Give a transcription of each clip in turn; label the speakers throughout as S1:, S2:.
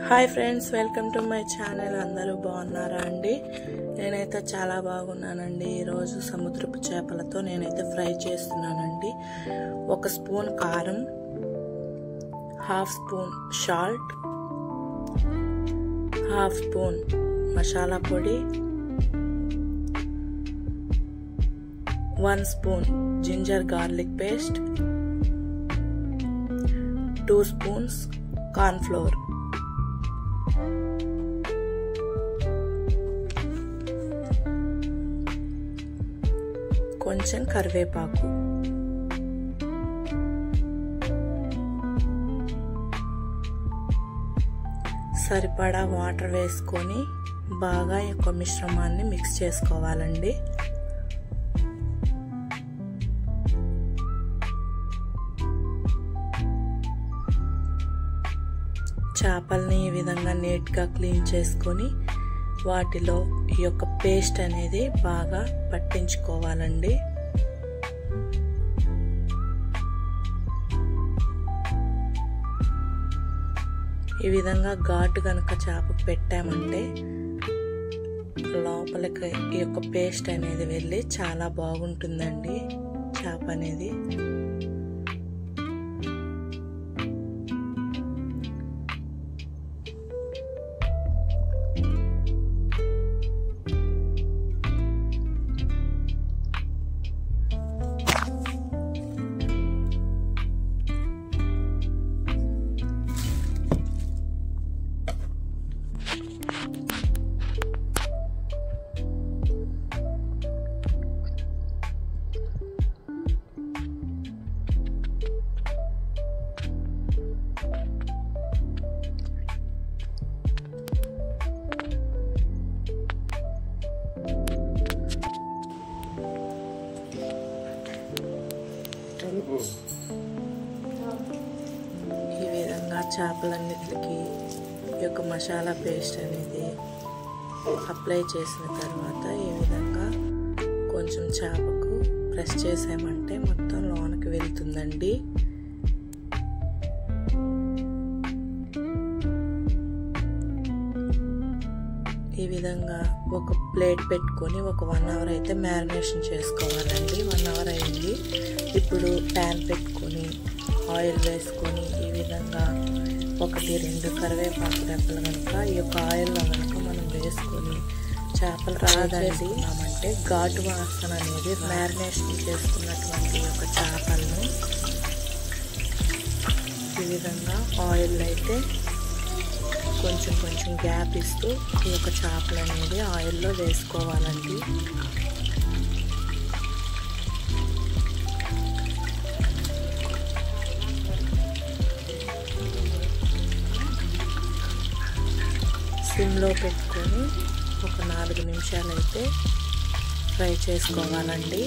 S1: Hi friends, welcome to my channel. అందరూ బాగున్నారా అండి? నేనైతే చాలా బాగున్నానండి. ఈరోజు సముద్రపు చేపలతో నేనైతే ఫ్రై చేస్తున్నానండి. 1 స్పూన్ కారం, 1/2 స్పూన్ సాల్ట్, 1/2 స్పూన్ మసాలా పొడి, 1 spoon ginger garlic paste, 2 spoons cornflour, కొంచెం కరివేపాకు, సరిపడా వాటర్ వేసుకొని బాగా ఈ యొక్క మిశ్రమాన్ని మిక్స్ చేసుకోవాలండి. చేపల్ని ఈ విధంగా నీట్గా క్లీన్ చేసుకొని వాటిలో ఈ యొక్క పేస్ట్ అనేది బాగా పట్టించుకోవాలండి. ఈ విధంగా ఘాటు కనుక చేపకు పెట్టామంటే లోపలికి ఈ యొక్క పేస్ట్ అనేది వెళ్ళి చాలా బాగుంటుందండి చేప అనేది. ఈ విధంగా చేపలన్నిటికీ ఈ యొక్క మసాలా పేస్ట్ అనేది అప్లై చేసిన తర్వాత ఈ విధంగా కొంచెం చేపకు ప్రెస్ చేసామంటే మొత్తం లోనకి వెళ్తుందండి. ఈ విధంగా ఒక ప్లేట్ పెట్టుకొని ఒక 1 అవర్ అయితే మ్యారినేషన్ చేసుకోవాలండి. 1 అవర్ అయింది. ఇప్పుడు ప్యాన్ పెట్టుకొని ఆయిల్ వేసుకొని ఈ విధంగా 1-2 కరివేపాకు రెబ్బలు కనుక ఈ యొక్క ఆయిల్లో కనుక మనం వేసుకొని చేపలు రాదండి ఘాటు వాసన అనేది మ్యారినేషన్ చేసుకున్నటువంటి యొక్క చేపలను ఈ విధంగా ఆయిల్ అయితే కొంచెం గ్యాప్ ఇస్తూ ఈ యొక్క చేపలు అనేది ఆయిల్లో వేసుకోవాలండి. సిమ్లో పెట్టుకొని ఒక 4 నిమిషాలు అయితే ఫ్రై చేసుకోవాలండి.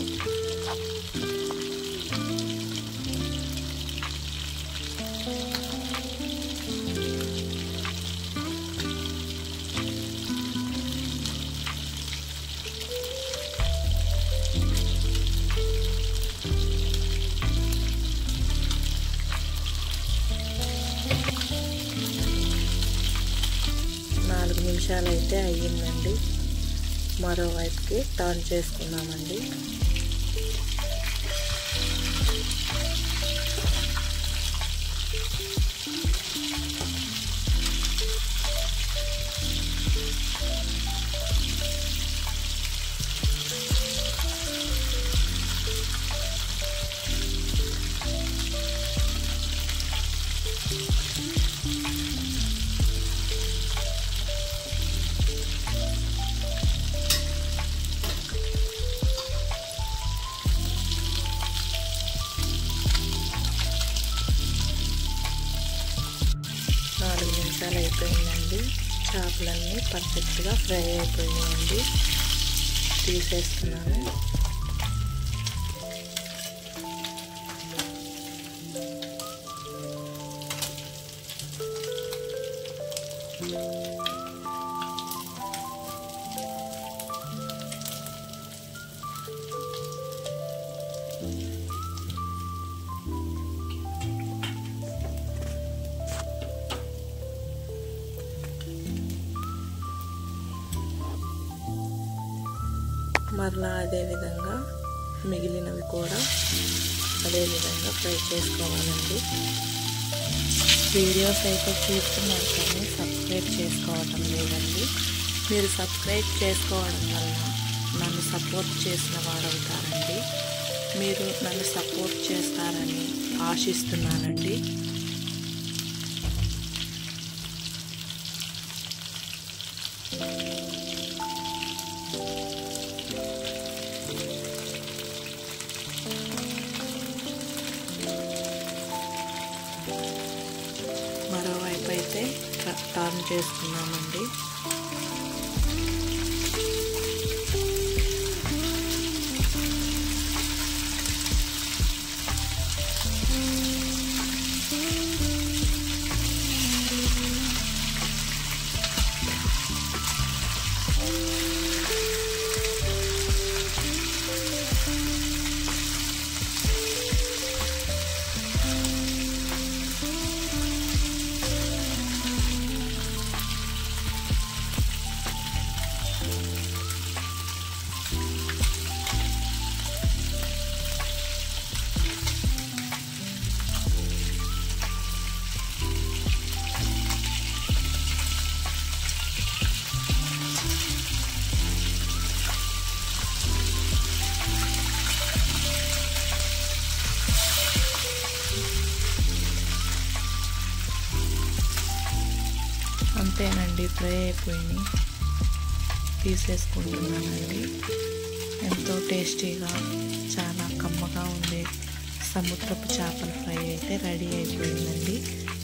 S1: నిమిషాలు అయితే అయ్యిందండి. మరోవైపుకి టర్న్ చేసుకున్నామండి. అయిపోయిందండి. చేపలన్నీ పర్ఫెక్ట్గా ఫ్రై అయిపోయాయండి. తీసేస్తున్నాను. మరలా అదేవిధంగా మిగిలినవి కూడా అదేవిధంగా ఫ్రై చేసుకోవాలండి. వీడియోస్ అయితే చూస్తున్నారు కానీ సబ్స్క్రైబ్ చేసుకోవటం లేదండి. మీరు సబ్స్క్రైబ్ చేసుకోవడం వల్ల నన్ను సపోర్ట్ చేసిన వారవుతారండి. మీరు నన్ను సపోర్ట్ చేస్తారని ఆశిస్తున్నానండి. మరోవైపు అయితే టర్న్ చేసుకున్నామండి. అంతేనండి, ఫ్రై అయిపోయినాయి. తీసేసుకుంటున్నానండి. ఎంతో టేస్టీగా చాలా కమ్మగా ఉండే సముద్రపు చేపల ఫ్రై అయితే రెడీ అయిపోయిందండి.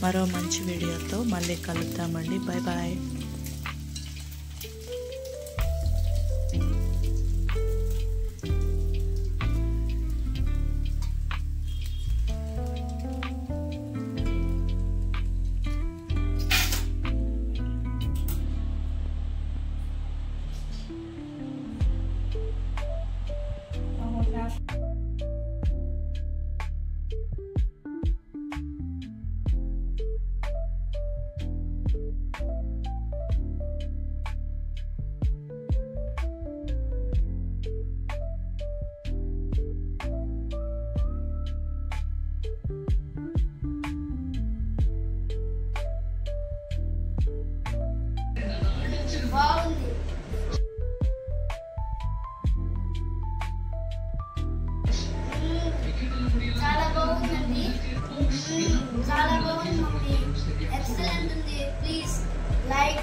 S1: మరో మంచి వీడియోతో మళ్ళీ కలుద్దామండి. Bye bye.
S2: బాగుంది. చాలా బాగుందండి. చాలా బాగుంది మమ్మీ. ఎక్సలెంట్ ఉంది. Please like